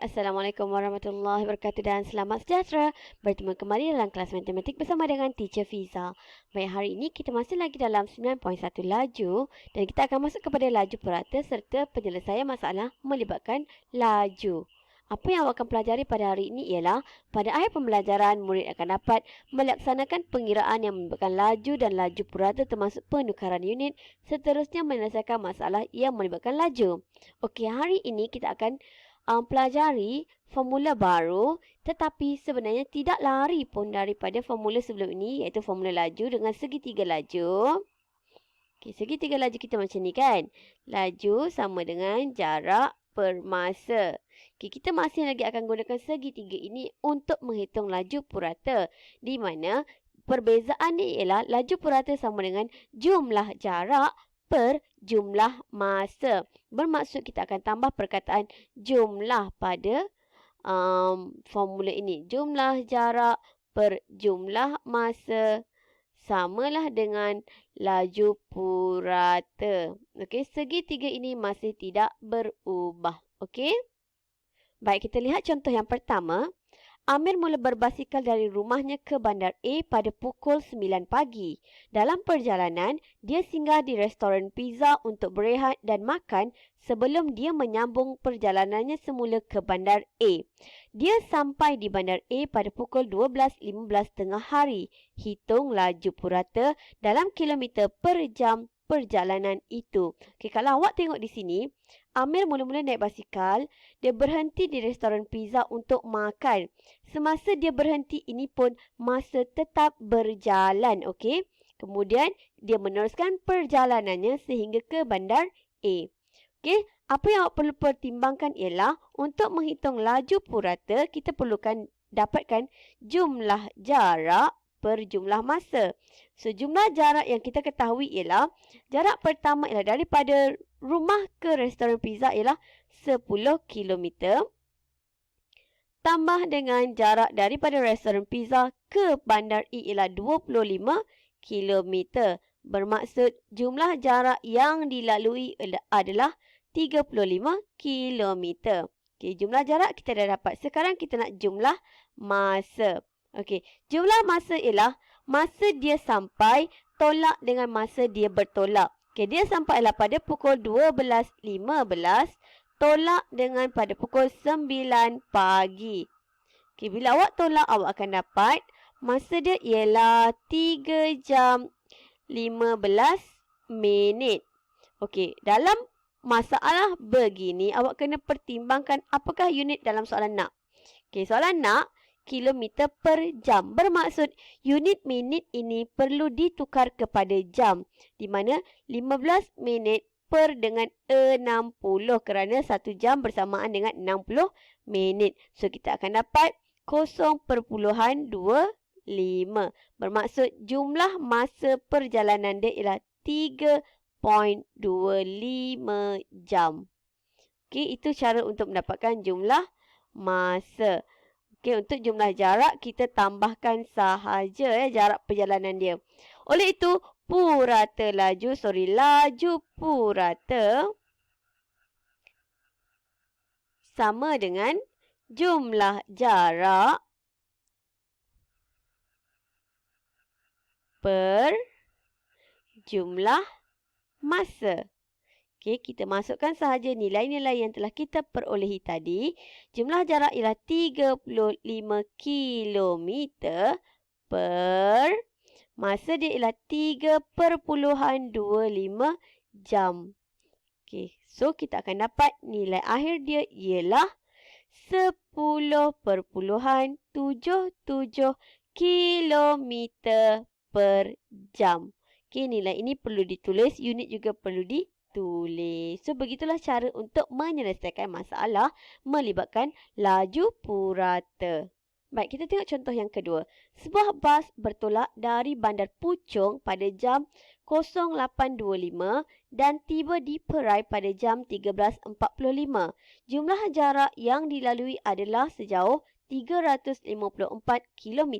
Assalamualaikum warahmatullahi wabarakatuh dan selamat sejahtera. Bertemu kembali dalam kelas matematik bersama dengan Teacher Fiza. Baik, hari ini kita masih lagi dalam 9.1 laju dan kita akan masuk kepada laju purata serta penyelesaian masalah melibatkan laju. Apa yang awak akan pelajari pada hari ini ialah pada akhir pembelajaran murid akan dapat melaksanakan pengiraan yang melibatkan laju dan laju purata termasuk penukaran unit, seterusnya menyelesaikan masalah yang melibatkan laju. Okey, hari ini kita akan pelajari formula baru, tetapi sebenarnya tidak lari pun daripada formula sebelum ini, iaitu formula laju dengan segitiga laju. Okey, segitiga laju kita macam ni kan. Laju sama dengan jarak per masa. Okey, kita masih lagi akan gunakan segitiga ini untuk menghitung laju purata, di mana perbezaannya ialah laju purata sama dengan jumlah jarak per jumlah masa. Bermaksud kita akan tambah perkataan jumlah pada formula ini. Jumlah jarak per jumlah masa samalah dengan laju purata. Okey, segitiga ini masih tidak berubah. Okey. Baik, kita lihat contoh yang pertama. Amir mula berbasikal dari rumahnya ke bandar A pada pukul 9 pagi. Dalam perjalanan, dia singgah di restoran pizza untuk berehat dan makan sebelum dia menyambung perjalanannya semula ke bandar A. Dia sampai di bandar A pada pukul 12.15 tengah hari. Hitung laju purata dalam kilometer per jam perjalanan itu. Okey, kalau awak tengok di sini, Amir mula-mula naik basikal, dia berhenti di restoran pizza untuk makan. Semasa dia berhenti ini pun masa tetap berjalan, okey? Kemudian dia meneruskan perjalanannya sehingga ke bandar A. Okey, apa yang awak perlu pertimbangkan ialah untuk menghitung laju purata, kita perlukan dapatkan jumlah jarak per jumlah masa. So, jumlah jarak yang kita ketahui ialah jarak pertama ialah daripada rumah ke restoran pizza ialah 10 km. Tambah dengan jarak daripada restoran pizza ke bandar A ialah 25 km. Bermaksud jumlah jarak yang dilalui adalah 35 km. Okey, jumlah jarak kita dah dapat. Sekarang kita nak jumlah masa. Okey, jumlah masa ialah masa dia sampai tolak dengan masa dia bertolak. Okey, dia sampailah pada pukul 12.15 tolak dengan pada pukul 9 pagi. Okey, bila awak tolak, awak akan dapat masa dia ialah 3 jam 15 minit. Okey, dalam masalah begini, awak kena pertimbangkan apakah unit dalam soalan nak. Okey, soalan nak kilometer per jam. Bermaksud unit minit ini perlu ditukar kepada jam. Di mana 15 minit per dengan 60 kerana 1 jam bersamaan dengan 60 minit. So, kita akan dapat 0.25. Bermaksud jumlah masa perjalanan dia ialah 3.25 jam. Okey, itu cara untuk mendapatkan jumlah masa. Okey, untuk jumlah jarak kita tambahkan sahaja jarak perjalanan dia. Oleh itu, laju purata sama dengan jumlah jarak per jumlah masa. Okey, kita masukkan sahaja nilai-nilai yang telah kita perolehi tadi. Jumlah jarak ialah 35 km per masa dia ialah 3.25 jam. Okey, so kita akan dapat nilai akhir dia ialah 10.77 km per jam. Okey, nilai ini perlu ditulis, unit juga perlu ditulis. So, begitulah cara untuk menyelesaikan masalah melibatkan laju purata. Baik, kita tengok contoh yang kedua. Sebuah bas bertolak dari Bandar Puchong pada jam 08.25 dan tiba di Perai pada jam 13.45. Jumlah jarak yang dilalui adalah sejauh 354 km.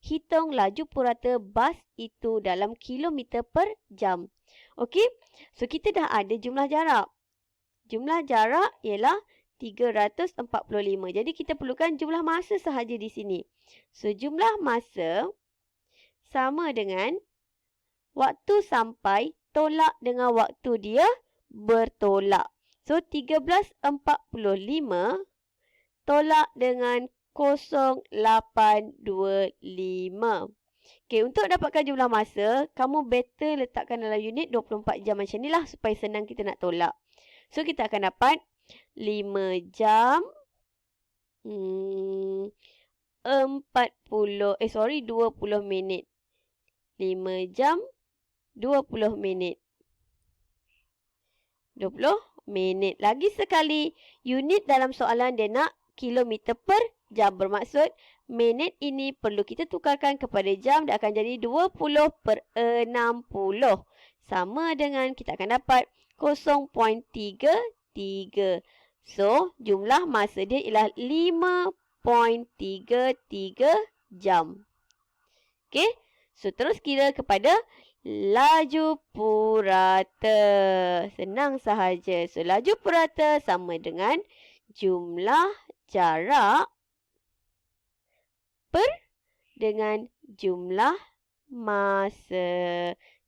Hitung laju purata bas itu dalam kilometer per jam. Okey, so kita dah ada jumlah jarak. Jumlah jarak ialah 345. Jadi kita perlukan jumlah masa sahaja di sini. So, jumlah masa sama dengan waktu sampai tolak dengan waktu dia bertolak. So, 13.45 tolak dengan 0825. Okey, untuk dapatkan jumlah masa, kamu better letakkan dalam unit 24 jam macam ni lah supaya senang kita nak tolak. So, kita akan dapat 5 jam 20 minit. 5 jam 20 minit. 20 minit. Lagi sekali, unit dalam soalan dia nak kilometer per jam. Bermaksud, minit ini perlu kita tukarkan kepada jam. Dia akan jadi 20/60. Sama dengan kita akan dapat 0.33. So, jumlah masa dia ialah 5.33 jam. Okey. So, terus kira kepada laju purata. Senang sahaja. So, laju purata sama dengan jumlah jarak per dengan jumlah masa.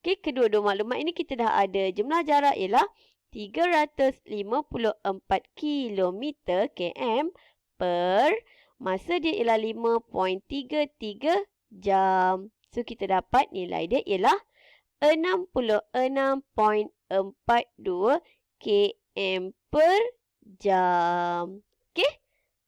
Okey, kedua-dua maklumat ini kita dah ada. Jumlah jarak ialah 354 km per masa dia ialah 5.33 jam. So, kita dapat nilai dia ialah 66.42 km per jam. Okey?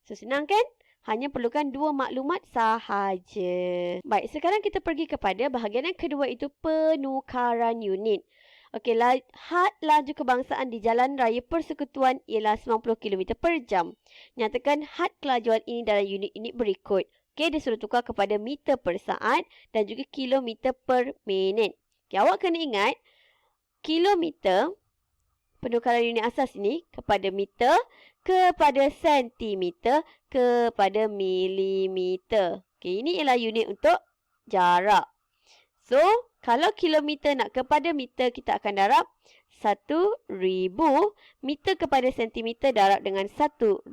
So, senang kan? Hanya perlukan dua maklumat sahaja. Baik, sekarang kita pergi kepada bahagian yang kedua, itu penukaran unit. Okey, had laju kebangsaan di jalan raya persekutuan ialah 90 km per jam. Nyatakan had kelajuan ini dalam unit-unit berikut. Okey, dia suruh tukar kepada meter per saat dan juga kilometer per minit. Okey, awak kena ingat, kilometer, penukaran unit asas ini kepada meter, kepada sentimeter, kepada milimeter. Okey, ini ialah unit untuk jarak. So, kalau kilometer nak kepada meter, kita akan darab 1,000. Meter kepada sentimeter darab dengan 100.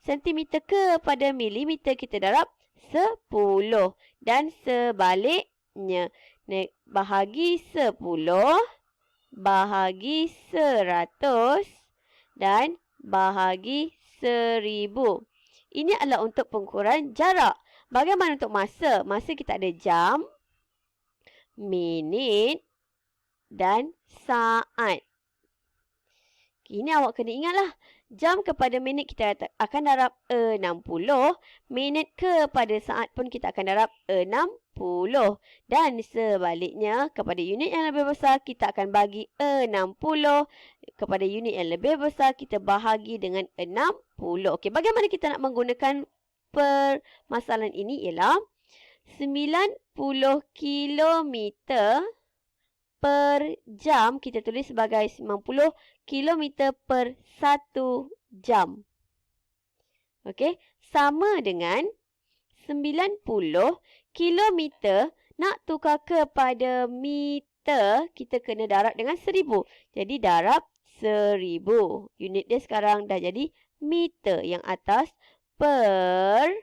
Sentimeter kepada milimeter kita darab 10. Dan sebaliknya, bahagi 10, bahagi 100 dan bahagi 1000. Ini adalah untuk pengukuran jarak. Bagaimana untuk masa? Masa kita ada jam, minit dan saat. Ini awak kena ingatlah. Jam kepada minit kita akan darab 60. Minit kepada saat pun kita akan darab 60. Dan sebaliknya, kepada unit yang lebih besar kita akan bagi 60. Kepada unit yang lebih besar kita bahagi dengan 60. Okey, bagaimana kita nak menggunakan permasalahan ini ialah 90 kilometer per jam kita tulis sebagai 90 km per 1 jam. Okey, sama dengan 90 kilometer nak tukar kepada meter, kita kena darab dengan 1000. Jadi darab 1000. Unit dia sekarang dah jadi meter yang atas per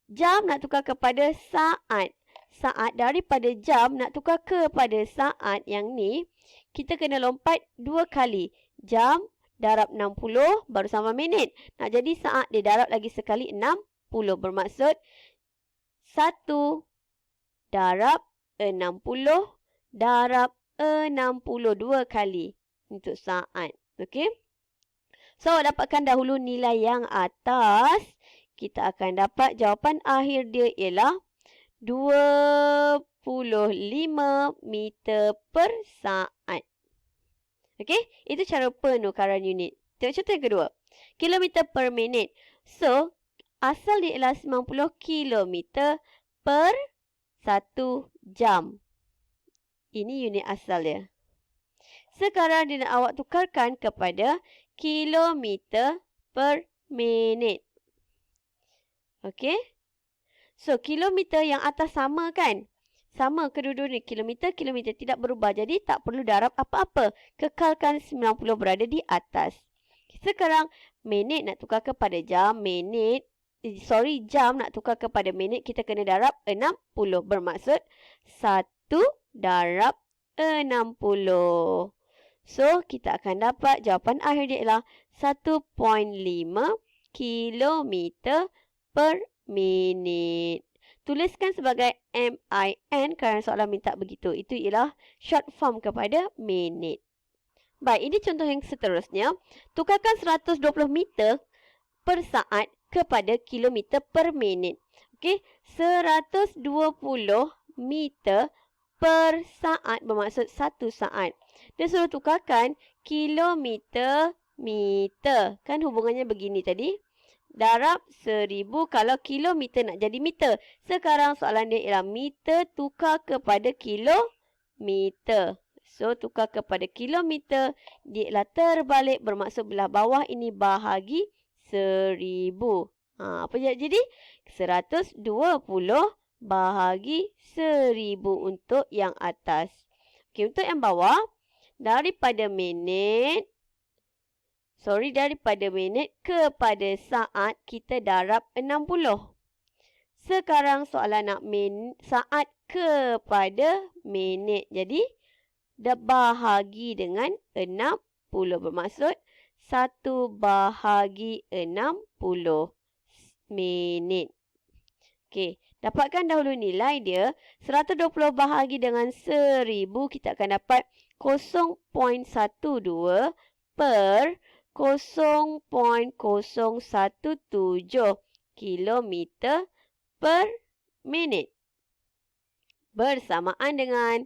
jam nak tukar kepada saat. Saat daripada jam nak tukar kepada saat yang ni, kita kena lompat 2 kali. Jam darab 60 baru sama minit. Nak jadi saat dia darab lagi sekali 60. Bermaksud 1 darab 60 darab 62 kali untuk saat. Okey? So, dapatkan dahulu nilai yang atas. Kita akan dapat jawapan akhir dia ialah 25 meter per saat. Okey, itu cara penukaran unit. Tengok contoh yang kedua. Kilometer per minit. So, asal dia ialah 90 kilometer per 1 jam. Ini unit asal dia. Sekarang dia nak awak tukarkan kepada kilometer per minit. Okey. So, kilometer yang atas sama kan? Sama kedua-dua ni. Kilometer tidak berubah. Jadi, tak perlu darab apa-apa. Kekalkan 90 berada di atas. Sekarang minit nak tukar kepada jam, jam nak tukar kepada minit, kita kena darab 60. Bermaksud 1 darab 60. So, kita akan dapat jawapan akhir dia ialah 1.5 kilometer per minit. Tuliskan sebagai MIN kerana soalan minta begitu. Itu ialah short form kepada minit. Baik, ini contoh yang seterusnya. Tukarkan 120 meter per saat kepada kilometer per minit. Okey, 120 meter per saat bermaksud 1 saat. Dia suruh tukarkan kilometer meter. Kan hubungannya begini tadi. Darab 1000 kalau kilometer nak jadi meter. Sekarang soalan dia ialah meter tukar kepada kilometer. So, tukar kepada kilometer. Dia ialah terbalik bermaksud belah bawah ini bahagi 1000. Apa jadi? 120 bahagi 1000 untuk yang atas. Okey, untuk yang bawah, daripada minit kepada saat, kita darab 60. Sekarang soalan nak saat kepada minit. Jadi, dah bahagi dengan 60. Bermaksud 1 bahagi 60 minit. Okey, dapatkan dahulu nilai dia. 120 bahagi dengan 1000, kita akan dapat 0.12 per 0.017 kilometer per minit. Bersamaan dengan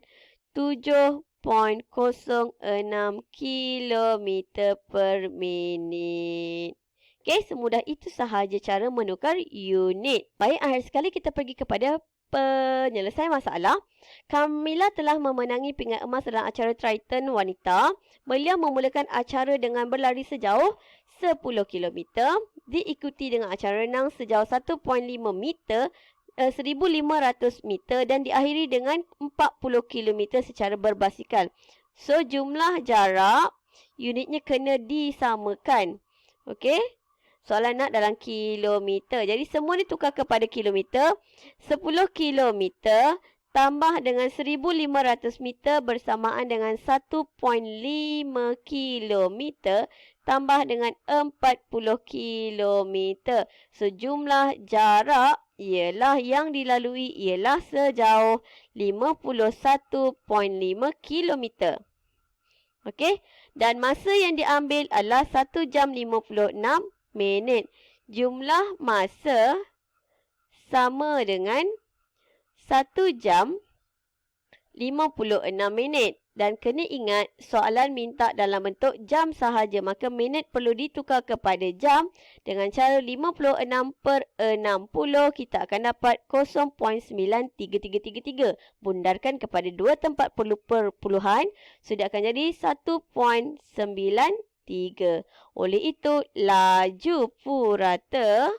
7.06 kilometer per minit. Okey, semudah itu sahaja cara menukar unit. Baik, akhir sekali kita pergi kepada penyelesaian masalah. Kamila telah memenangi pingat emas dalam acara Triton Wanita. Beliau memulakan acara dengan berlari sejauh 10 km, diikuti dengan acara renang sejauh 1.5 meter, 1,500 meter dan diakhiri dengan 40 km secara berbasikal. So, jumlah jarak unitnya kena disamakan. Okey? Soalan nak dalam kilometer. Jadi, semua ni tukar kepada kilometer. 10 kilometer tambah dengan 1,500 meter bersamaan dengan 1.5 kilometer tambah dengan 40 kilometer. So, jumlah jarak yang dilalui ialah sejauh 51.5 kilometer. Okey? Dan masa yang diambil adalah 1 jam 56 minit. Jumlah masa sama dengan 1 jam 56 minit. Dan kena ingat, soalan minta dalam bentuk jam sahaja. Maka minit perlu ditukar kepada jam. Dengan cara 56 per 60, kita akan dapat 0.93333. Bundarkan kepada dua tempat perpuluhan. Sudah akan jadi 1.93. Oleh itu, laju purata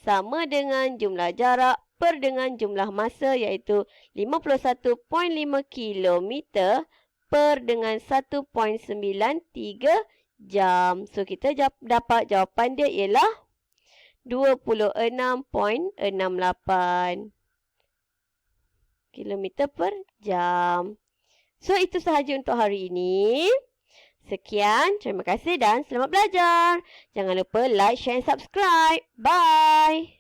sama dengan jumlah jarak per dengan jumlah masa iaitu 51.5 km per dengan 1.93 jam. So, kita dapat jawapan dia ialah 26.68 km per jam. So, itu sahaja untuk hari ini. Sekian, terima kasih dan selamat belajar. Jangan lupa like, share dan subscribe. Bye!